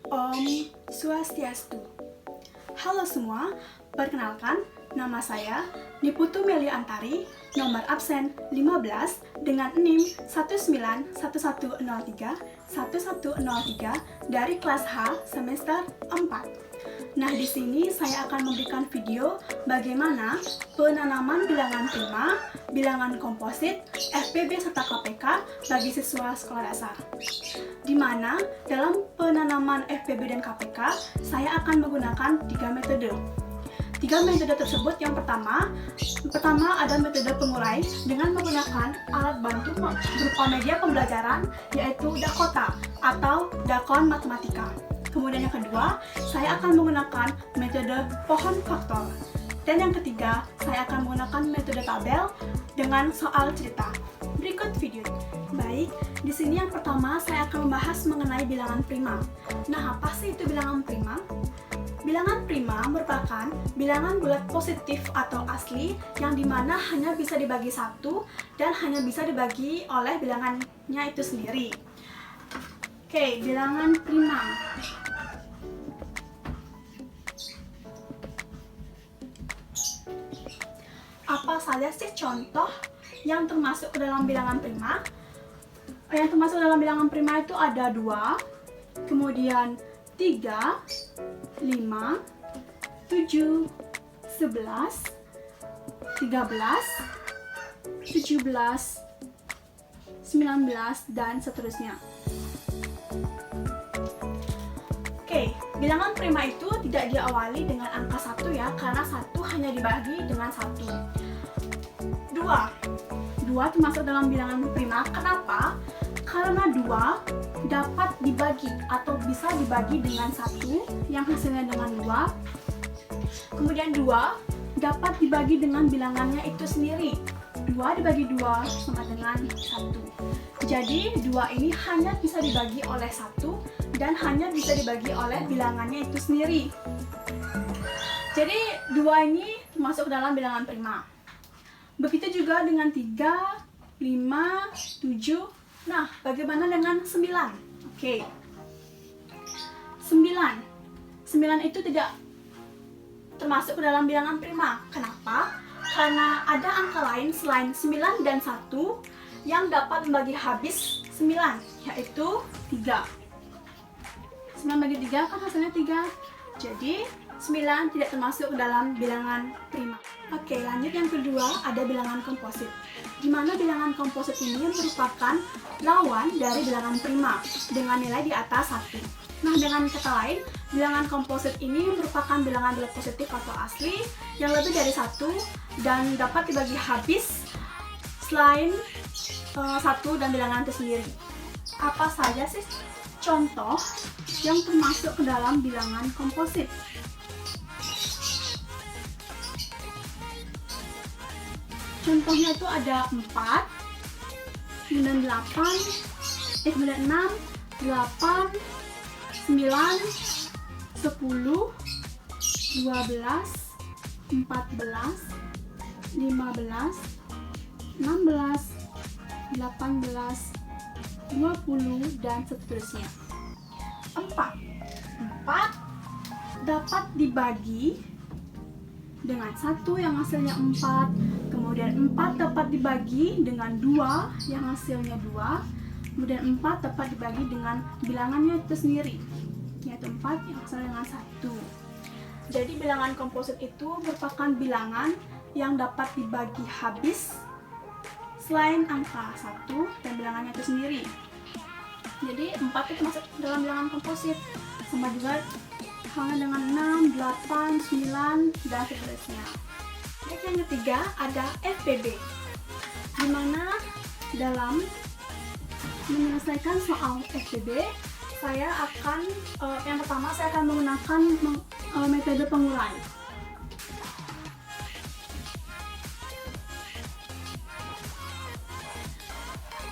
Om Swastiastu. Halo semua, perkenalkan nama saya Niputu Melia Antari, nomor absen 15 dengan NIM 1911031103 dari kelas H semester 4. Nah, di sini saya akan memberikan video bagaimana penanaman bilangan prima, bilangan komposit, FPB serta KPK bagi siswa sekolah dasar. Di mana dalam penanaman FPB dan KPK, saya akan menggunakan 3 metode. 3 metode tersebut yang pertama ada metode pengurai dengan menggunakan alat bantu berupa media pembelajaran yaitu Dakota atau Dakon Matematika. Kemudian yang kedua, saya akan menggunakan metode pohon faktor. Dan yang ketiga, saya akan menggunakan metode tabel dengan soal cerita. Berikut video. Baik, di sini yang pertama saya akan membahas mengenai bilangan prima. Nah, apa sih itu bilangan prima? Bilangan prima merupakan bilangan bulat positif atau asli yang dimana hanya bisa dibagi satu dan hanya bisa dibagi oleh bilangannya itu sendiri. Oke, bilangan prima. Apa saja sih contoh yang termasuk ke dalam bilangan prima? Yang termasuk dalam bilangan prima itu ada 2, kemudian 3, 5, 7, 11, 13, 17, 19, dan seterusnya. Oke, bilangan prima itu tidak diawali dengan angka 1 ya, karena 1 hanya dibagi dengan 1. 2 termasuk dalam bilangan prima. Kenapa? Karena 2 dapat dibagi atau bisa dibagi dengan 1 yang hasilnya dengan 2. Kemudian 2 dapat dibagi dengan bilangannya itu sendiri. 2 dibagi 2 sama dengan 1. Jadi 2 ini hanya bisa dibagi oleh 1 dan hanya bisa dibagi oleh bilangannya itu sendiri. Jadi 2 ini termasuk dalam bilangan prima. Begitu juga dengan 3, 5, 7. Nah, bagaimana dengan 9? Oke. 9 itu tidak termasuk ke dalam bilangan prima. Kenapa? Karena ada angka lain selain 9 dan 1 yang dapat membagi habis 9, yaitu 3. 9 bagi 3 kan hasilnya 3. Jadi 9 tidak termasuk dalam bilangan prima. Oke, lanjut yang kedua ada bilangan komposit. Di mana bilangan komposit ini merupakan lawan dari bilangan prima dengan nilai di atas 1. Nah, dengan kata lain, bilangan komposit ini merupakan bilangan bulat positif atau asli yang lebih dari 1 dan dapat dibagi habis selain 1 dan bilangan itu sendiri. Apa saja sih contoh yang termasuk ke dalam bilangan komposit? Contohnya itu ada 4, kemudian 8, kemudian 6, 8, 9, 10, 12, 14, 15, 16, 18, 20, dan seterusnya. 4 dapat dibagi dengan 1 yang hasilnya 4, kemudian 4 dapat dibagi dengan 2 yang hasilnya 2, kemudian 4 dapat dibagi dengan bilangannya itu sendiri, yaitu 4 yang hasilnya dengan 1. Jadi bilangan komposit itu merupakan bilangan yang dapat dibagi habis selain angka 1 dan bilangannya itu sendiri. Jadi 4 itu masuk dalam bilangan komposit, sama juga halnya dengan 6, 8, 9, dan seterusnya. Baik, yang ketiga ada FPB, di mana dalam menyelesaikan soal FPB yang pertama saya akan menggunakan metode pengurai.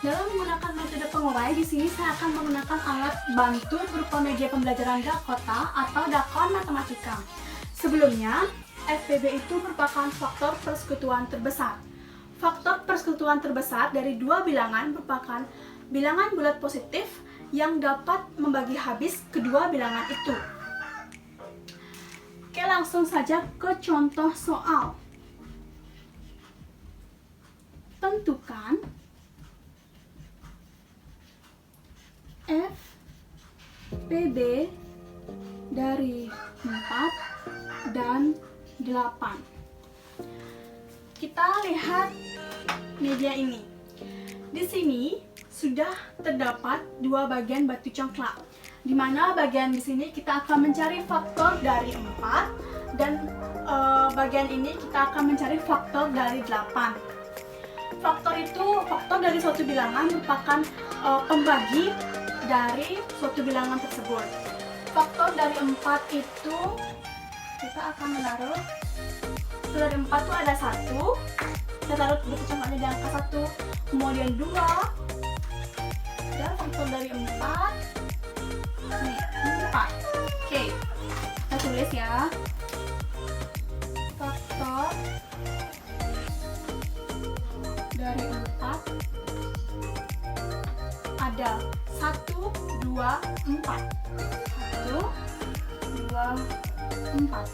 Dalam menggunakan metode pengurai, di sini saya akan menggunakan alat bantu berupa media pembelajaran Dakota atau Dakon Matematika. Sebelumnya, FPB itu merupakan faktor persekutuan terbesar. Faktor persekutuan terbesar dari 2 bilangan merupakan bilangan bulat positif yang dapat membagi habis kedua bilangan itu. Oke, langsung saja ke contoh soal. Tentukan FPB dari 4 dan 8. Kita lihat media ini. Di sini sudah terdapat dua bagian batu congklak, di mana bagian di sini kita akan mencari faktor dari 4 dan bagian ini kita akan mencari faktor dari 8. Faktor dari suatu bilangan merupakan pembagi dari suatu bilangan tersebut. Faktor dari 4 itu kita akan menaruh, dari 4 itu ada 1, kita taruh batu congklaknya di angka 1, kemudian 2, dan faktor dari 4 nih, 4. Oke, kita tulis ya. Faktor dari 4 ada 1, 2, 4. 1, 2, 4.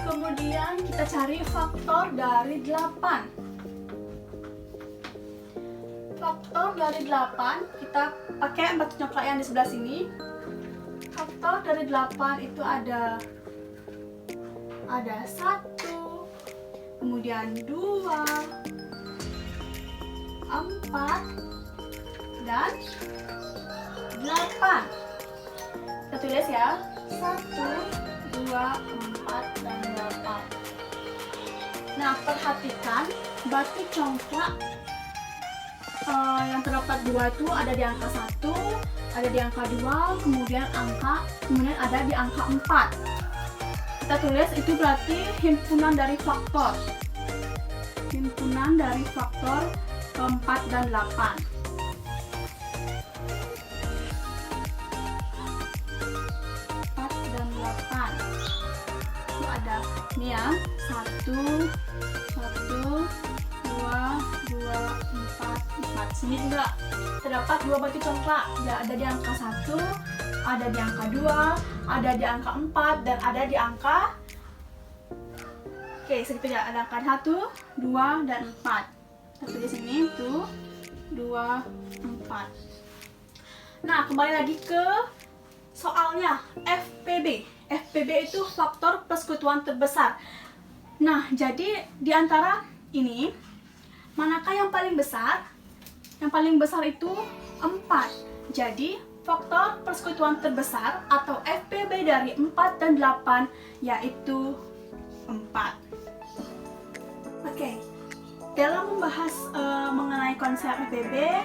Kemudian kita cari faktor dari 8. Faktor dari 8 kita pakai batu congklak yang di sebelah sini. Faktor dari 8 itu ada 1, kemudian 2, 4, dan 8. Kita tulis ya, 1, 2, 4, dan 8. Nah, perhatikan batu congklak yang terdapat 2 itu ada di angka 1, ada di angka 2, kemudian ada di angka 4. Kita tulis itu berarti himpunan dari faktor. Himpunan dari faktor 4 dan 8. 4 dan 8. Itu ada ini ya, 1, 2, 4. Sini juga terdapat 2 batu congklak, ada di angka 1, ada di angka 2, ada di angka 4, dan ada di angka segitu ya, ada angka 1, 2, dan 4. Kita di sini tuh 2, 4. Nah, kembali lagi ke soalnya FPB. FPB itu faktor persekutuan terbesar. Nah, jadi di antara ini manakah yang paling besar? Yang paling besar itu 4. Jadi faktor persekutuan terbesar atau FPB dari 4 dan 8 yaitu 4. Oke, dalam membahas mengenai konsep FPB,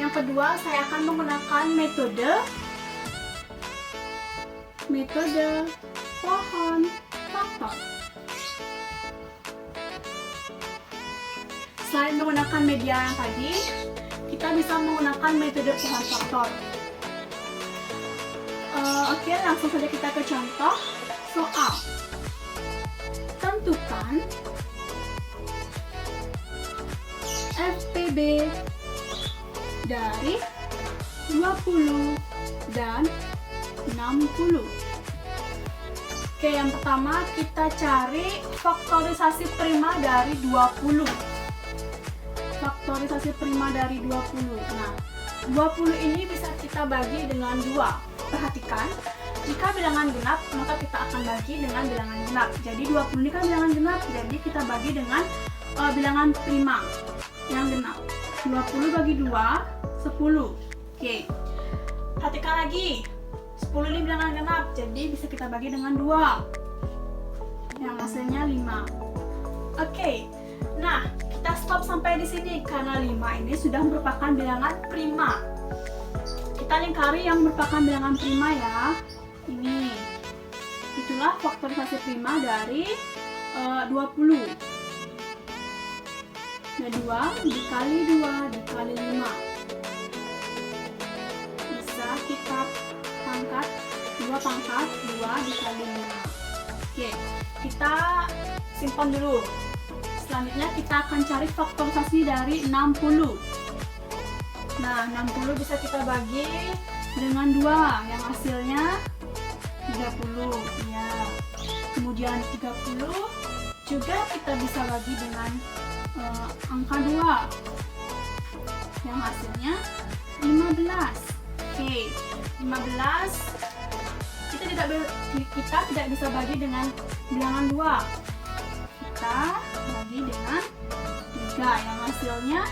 yang kedua saya akan menggunakan metode pohon faktor. Selain menggunakan media yang tadi, kita bisa menggunakan metode pohon faktor. Oke, langsung saja kita ke contoh soal. Tentukan FPB dari 20 dan 60. Oke, yang pertama kita cari faktorisasi prima dari 20. Faktorisasi prima dari 20. Nah, 20 ini bisa kita bagi dengan 2. Perhatikan, jika bilangan genap, maka kita akan bagi dengan bilangan genap. Jadi 20 ini kan bilangan genap, jadi kita bagi dengan bilangan prima yang genap. 20 bagi 2, 10. Oke, perhatikan lagi, 10 ini bilangan genap, jadi bisa kita bagi dengan 2, yang hasilnya 5. Oke, nah kita stop sampai di sini karena 5 ini sudah merupakan bilangan prima. Kita lingkari yang merupakan bilangan prima ya. Ini, itulah faktorisasi prima dari 20. Nah, 2 dikali 2 dikali 5. Bisa kita pangkat 2 pangkat 2 dikali 5. Oke, kita simpan dulu. selanjutnya kita akan cari faktorisasi dari 60. Nah, 60 bisa kita bagi dengan 2 yang hasilnya 30 ya. Kemudian 30 juga kita bisa bagi dengan angka 2 yang hasilnya 15. Oke, 15 kita tidak bisa bagi dengan bilangan 2. Kita bagi dengan 3 yang hasilnya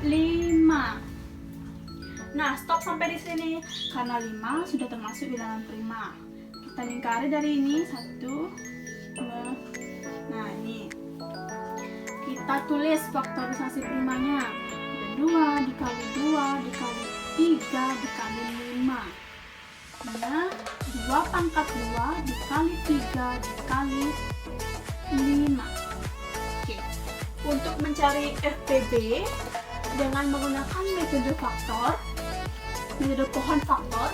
5. Nah, stop sampai di sini karena 5 sudah termasuk bilangan prima. Kita lingkari dari ini 1, 2. Nah, ini kita tulis faktorisasi primanya. 2 dikali 2 dikali 3 dikali 5. Nah, 2 pangkat 2 dikali 3 dikali 5. Oke. Untuk mencari FPB dengan menggunakan metode faktor, metode pohon faktor,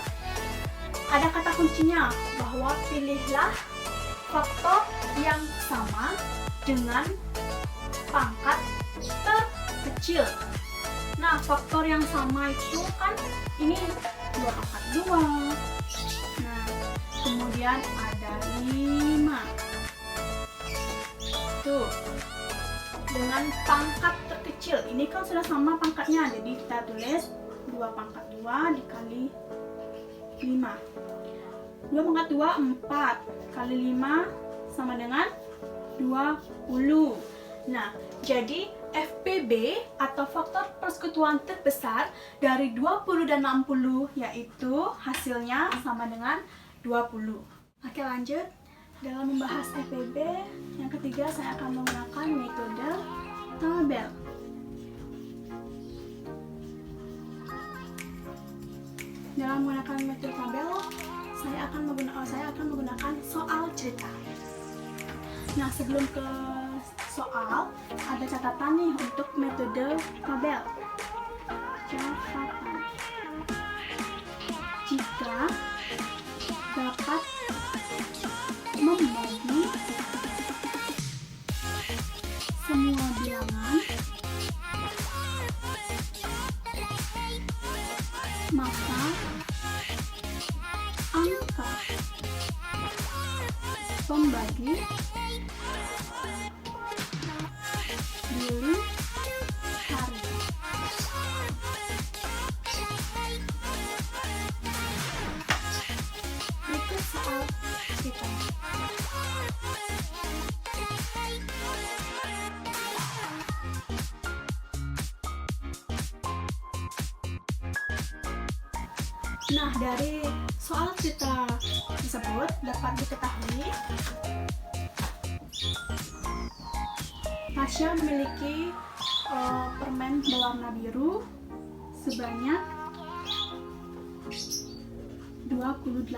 ada kata kuncinya bahwa pilihlah faktor yang sama dengan pangkat terkecil. Nah, faktor yang sama itu kan ini 2 pangkat 2. Nah, kemudian ada 5. Tuh. Dengan pangkat terkecil. Ini kan sudah sama pangkatnya. Jadi kita tulis 2 pangkat 2 dikali 5. 2 pangkat 2 4 kali 5 sama dengan 20. Nah, jadi FPB atau faktor persekutuan terbesar dari 20 dan 60 yaitu hasilnya sama dengan 20. Oke, lanjut. Dalam membahas FPB, yang ketiga saya akan menggunakan metode tabel. Dalam menggunakan metode tabel, saya akan menggunakan soal cerita. Nah, sebelum ke soal, ada catatan nih untuk metode tabel. Catatan. Jika dapat membagi semua bilangan, maka angka pembagi dilihat. Berikut soal kita. Nah, dari soal cerita tersebut dapat diketahui Tasya memiliki permen berwarna biru sebanyak 28,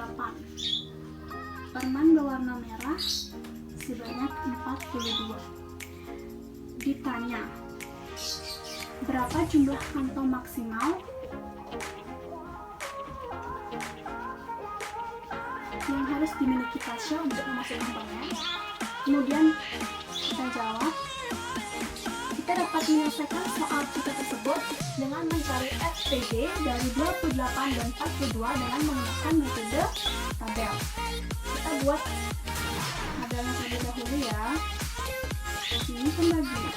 permen berwarna merah sebanyak 42. Ditanya, berapa jumlah kantong maksimal yang harus dimiliki Tasya untuk memasukkan permen? Kemudian kita jawab, kita dapat menyelesaikan soal cerita tersebut dengan mencari FPB dari 28 dan 42 dengan menggunakan metode tabel. Kita buat tabelnya terlebih dahulu ya. Ini pembagi.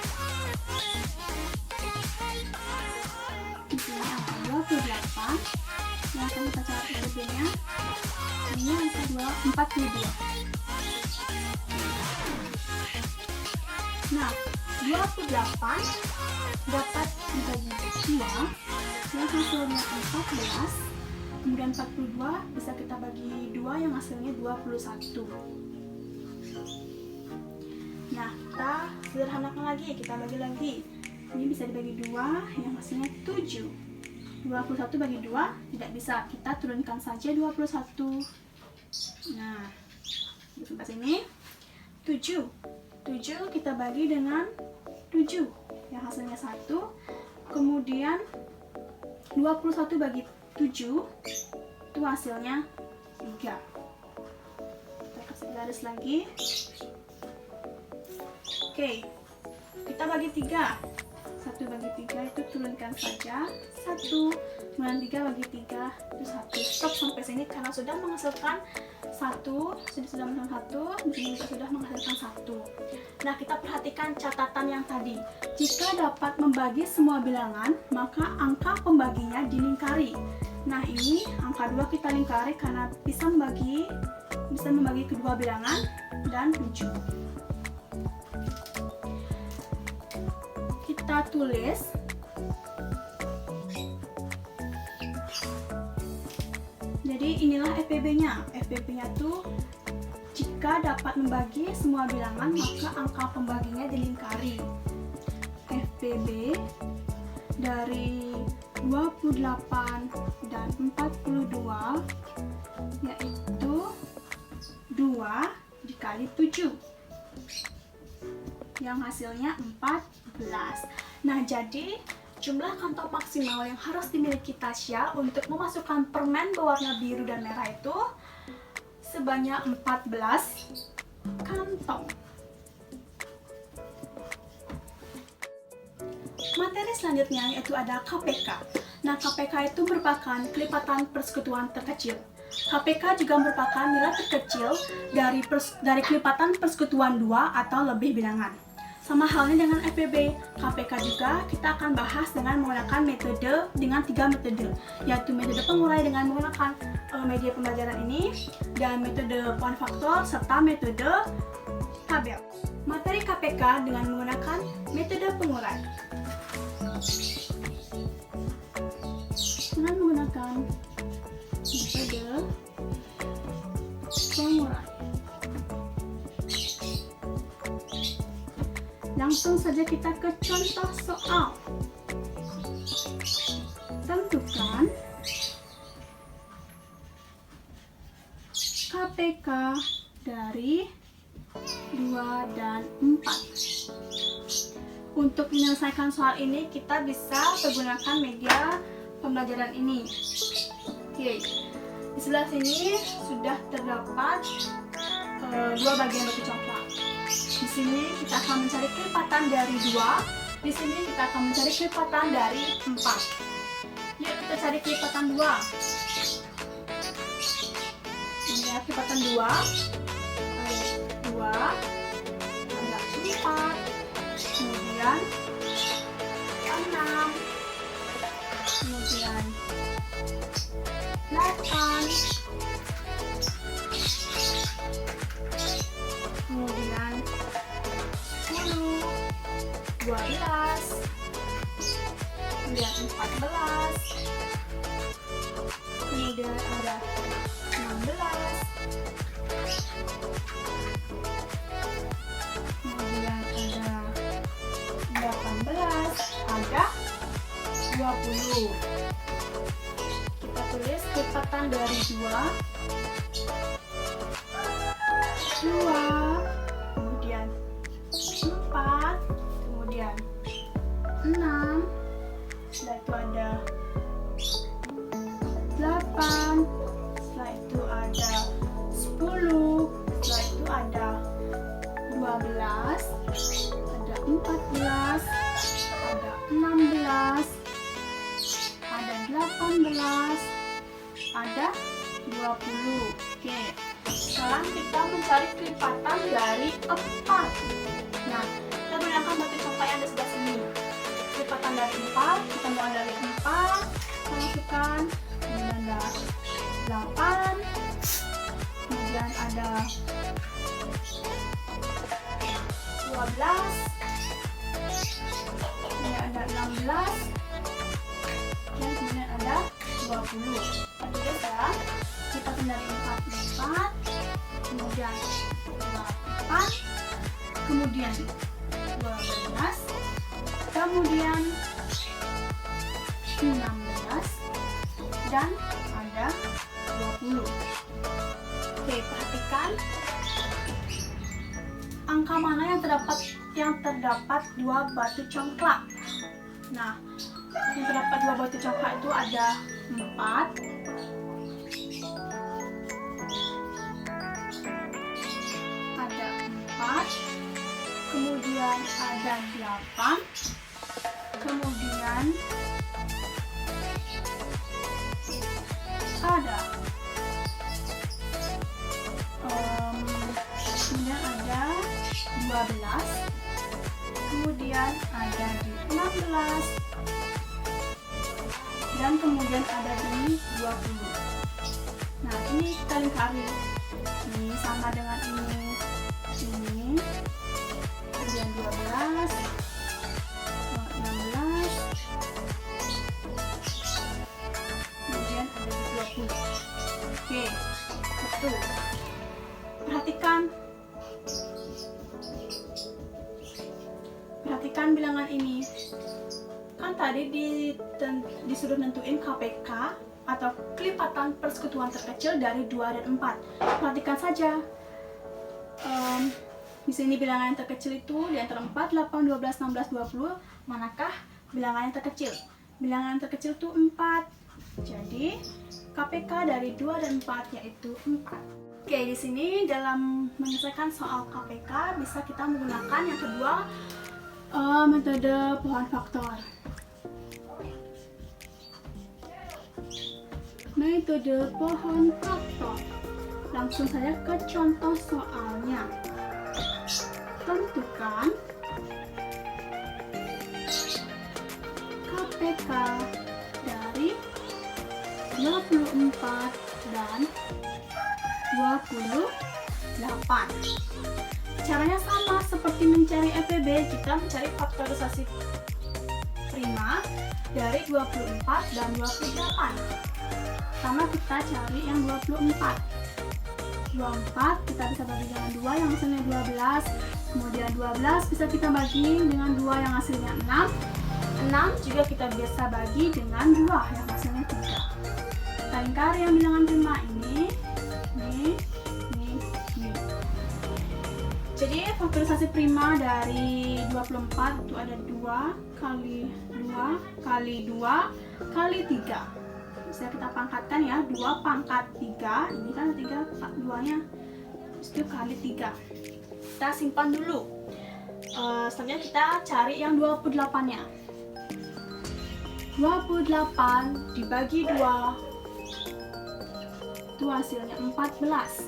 Di sini angka 28 yang akan kita cari FPB-nya. Ini angka 42. Nah, 28 dapat dibagi 2 yang hasilnya 14, kemudian 42 bisa kita bagi 2 yang hasilnya 21. Nah, kita sederhanakan lagi, kita bagi lagi. Ini bisa dibagi 2 yang hasilnya 7. 21 bagi 2 tidak bisa, kita turunkan saja 21. Nah, sampai sini 7 kita bagi dengan 7 yang hasilnya 1, kemudian 21 bagi 7 itu hasilnya 3. Kita kasih garis lagi. Oke, kita bagi 3. 1 bagi 3 itu turunkan saja 1, kemudian 3 bagi 3 itu 1. Stop sampai sini karena sudah menghasilkan 1, sudah menghasilkan 1, di sini juga sudah menghasilkan 1. Nah, kita perhatikan catatan yang tadi. Jika dapat membagi semua bilangan, maka angka pembaginya dilingkari. Nah, ini angka 2 kita lingkari karena bisa membagi kedua bilangan dan 7. Kita tulis jadi inilah FPB-nya. FPB-nya tuh jika dapat membagi semua bilangan maka angka pembaginya dilingkari. FPB dari 28 dan 42 yaitu 2 dikali 7 yang hasilnya 14. Nah, jadi jumlah kantong maksimal yang harus dimiliki Tasya untuk memasukkan permen berwarna biru dan merah itu sebanyak 14 kantong. Materi selanjutnya yaitu ada KPK. Nah, KPK itu merupakan kelipatan persekutuan terkecil. KPK juga merupakan nilai terkecil dari kelipatan persekutuan 2 atau lebih bilangan. Sama halnya dengan FPB, KPK juga kita akan bahas dengan menggunakan metode dengan 3 metode, yaitu metode pengurai dengan menggunakan media pembelajaran ini, dan metode poin faktor, serta metode tabel. Materi KPK dengan menggunakan metode pengurai. Dengan menggunakan metode pengurai. Langsung saja kita ke contoh soal. Tentukan KPK dari 2 dan 4. Untuk menyelesaikan soal ini kita bisa menggunakan media pembelajaran ini. Oke, di sebelah sini sudah terdapat 2 bagian batu coklat. Di sini kita akan mencari kelipatan dari 2. Di sini kita akan mencari kelipatan dari 4. Yuk kita cari kelipatan 2. Ini ya kelipatan 2. Ada 4. Kemudian 6. Kemudian 8. Kemudian 10, 12, kemudian 14, kemudian ada 16, kemudian ada 18, ada 20. Kita tulis kelipatan dari 2, kemudian 4, kemudian 6, setelah itu ada 8, setelah itu ada 10, setelah itu ada 12, ada 14, ada 16, ada 18, ada 20. Oke, sekarang kita mencari kelipatan dari 4. Nah, kita menggunakan batu coklat yang ada sebelah sini. Kelipatan dari 4, kita mulai dari 4, kita masukkan, kemudian ada 8, kemudian ada 12, kemudian ada 16, dan kemudian ada 20. Kita tulis ya, kelipatan dari 4, kemudian 8, kemudian 12, kemudian 16, dan ada 20. Oke, perhatikan angka mana yang terdapat 2 batu congklak. Nah, yang terdapat 2 batu congklak itu ada 4, kemudian ada 8, kemudian ada kemudian ada 12, kemudian ada di 16, dan kemudian ada di 20. Nah, ini kita lingkari. Ini sama dengan ini, kemudian 12, 16, kemudian ada di 20. Oke, betul. Perhatikan bilangan ini. Kan tadi disuruh nentuin KPK atau kelipatan persekutuan terkecil dari 2 dan 4. Perhatikan saja. Di sini bilangan yang terkecil itu di antara 4, 8, 12, 16, 20. Manakah bilangan yang terkecil? Bilangan yang terkecil itu 4. Jadi KPK dari 2 dan 4 yaitu 4. Oke, di sini dalam menyelesaikan soal KPK bisa kita menggunakan yang kedua, metode pohon faktor. Metode pohon faktor. Langsung saja ke contoh soalnya. Tentukan KPK dari 24 dan 28. Caranya sama seperti mencari FPB, kita mencari faktorisasi prima dari 24 dan 28. Pertama kita cari yang 24. 24 kita bisa bagi dengan 2 yang hasilnya 12. Kemudian 12 bisa kita bagi dengan 2 yang hasilnya 6. 6 juga kita bisa bagi dengan 2 yang hasilnya 3. Kita lingkari yang bilangan prima ini. Jadi faktorisasi prima dari 24 itu ada 2 kali 2 kali 2 kali 3. Bisa kita pangkatkan ya, 2 pangkat 3. Ini kan 3 2-nya. Itu kali 3. Kita simpan dulu. Selanjutnya kita cari yang 28-nya. 28 dibagi 2 itu hasilnya 14.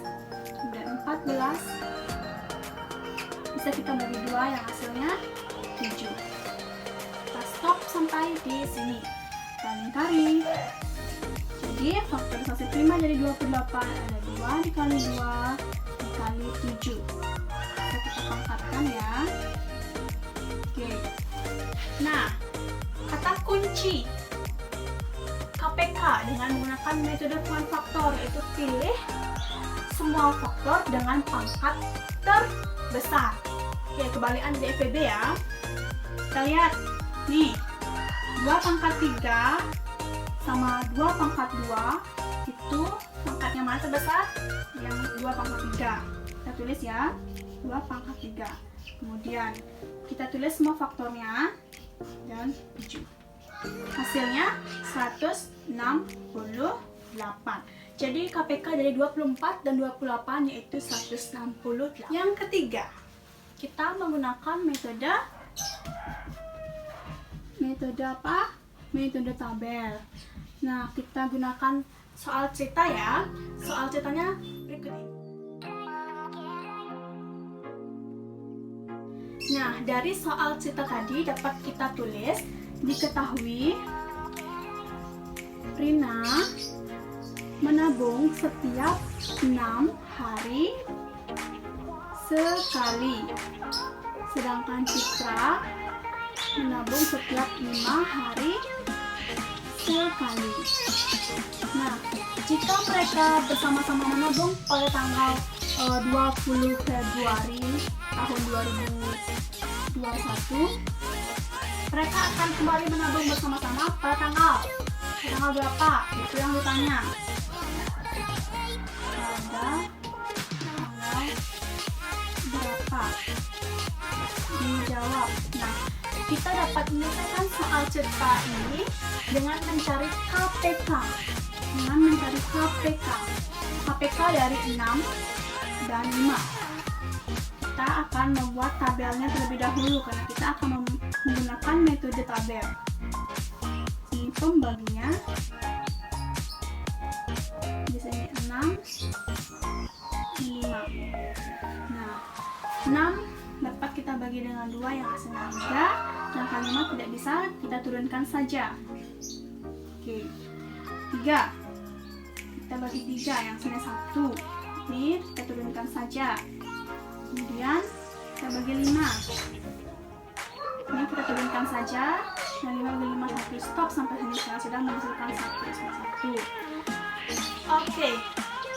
Kemudian 14 bisa kita bagi 2 yang hasilnya 7. Kita stop sampai di sini. Kita lingkari. Jadi faktorisasi prima dari 28 ada 2 dikali 2 dikali 7. Kita pangkatkan ya. Oke. Nah, kata kunci KPK dengan menggunakan metode pohon faktor, yaitu pilih semua faktor dengan pangkat terbesar. Oke, kebalikan dari FPB ya. Kita lihat nih, 2 pangkat 3 sama 2 pangkat 2 itu pangkatnya mana terbesar? Yang 2 pangkat 3. Kita tulis ya, 2 pangkat 3. Kemudian kita tulis semua faktornya dan 7. Hasilnya 168. Jadi KPK dari 24 dan 28 yaitu 168. Yang ketiga, kita menggunakan metode apa? Metode tabel. Nah, kita gunakan soal cerita ya. Soal ceritanya berikut ini. Nah, dari soal cerita tadi dapat kita tulis, diketahui Rina menabung setiap 6 hari sekali, sedangkan Citra menabung setiap 5 hari sekali. Nah, jika mereka bersama-sama menabung pada tanggal 20 Februari tahun 2021, mereka akan kembali menabung bersama-sama pada tanggal berapa? Itu yang ditanya. Pada tanggal berapa? Dijawab. Nah, kita dapat menyelesaikan soal cerita ini dengan mencari KPK. KPK dari 6 dan 5. kita akan membuat tabelnya terlebih dahulu karena kita akan menggunakan metode tabel. Ini pembaginya. Di sini 6, ini 5. Nah, 6 dapat kita bagi dengan 2 yang hasilnya 3. Angka 5 tidak bisa, kita turunkan saja. Oke. 3. Kita bagi 3 yang hasilnya 1. Ini kita turunkan saja. Kemudian kita bagi 5. Ini kita turunkan saja. Nah, 5 bagi 5 1. Stop sampai sini, saya sudah menghasilkan 1. Oke.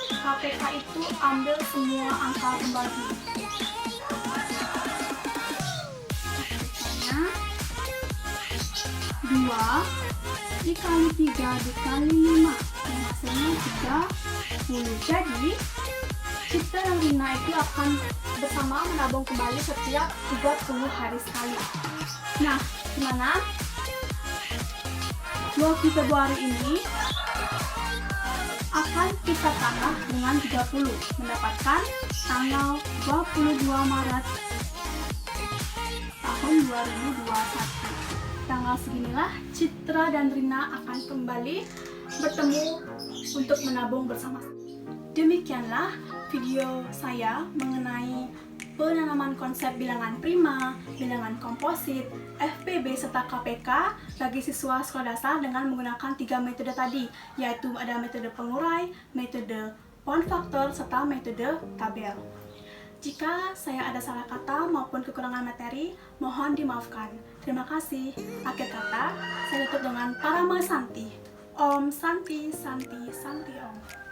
KPK itu ambil semua angka pembagi. KPK-nya 2 dikali 3 dikali 5. Yang hasilnya 30. Jadi Citra dan Rina itu akan bersama menabung kembali setiap 30 hari sekali. Nah, gimana? 20 Februari ini akan kita tambah dengan 30, mendapatkan tanggal 22 Maret tahun 2021. Tanggal seginilah Citra dan Rina akan kembali bertemu untuk menabung bersama. Demikianlah video saya mengenai penanaman konsep bilangan prima, bilangan komposit, FPB, serta KPK bagi siswa sekolah dasar dengan menggunakan 3 metode tadi, yaitu ada metode pengurai, metode poin faktor, serta metode tabel. Jika saya ada salah kata maupun kekurangan materi, mohon dimaafkan. Terima kasih. Akhir kata, saya tutup dengan Parama Santi. Om Santi, Santi, Santi Om.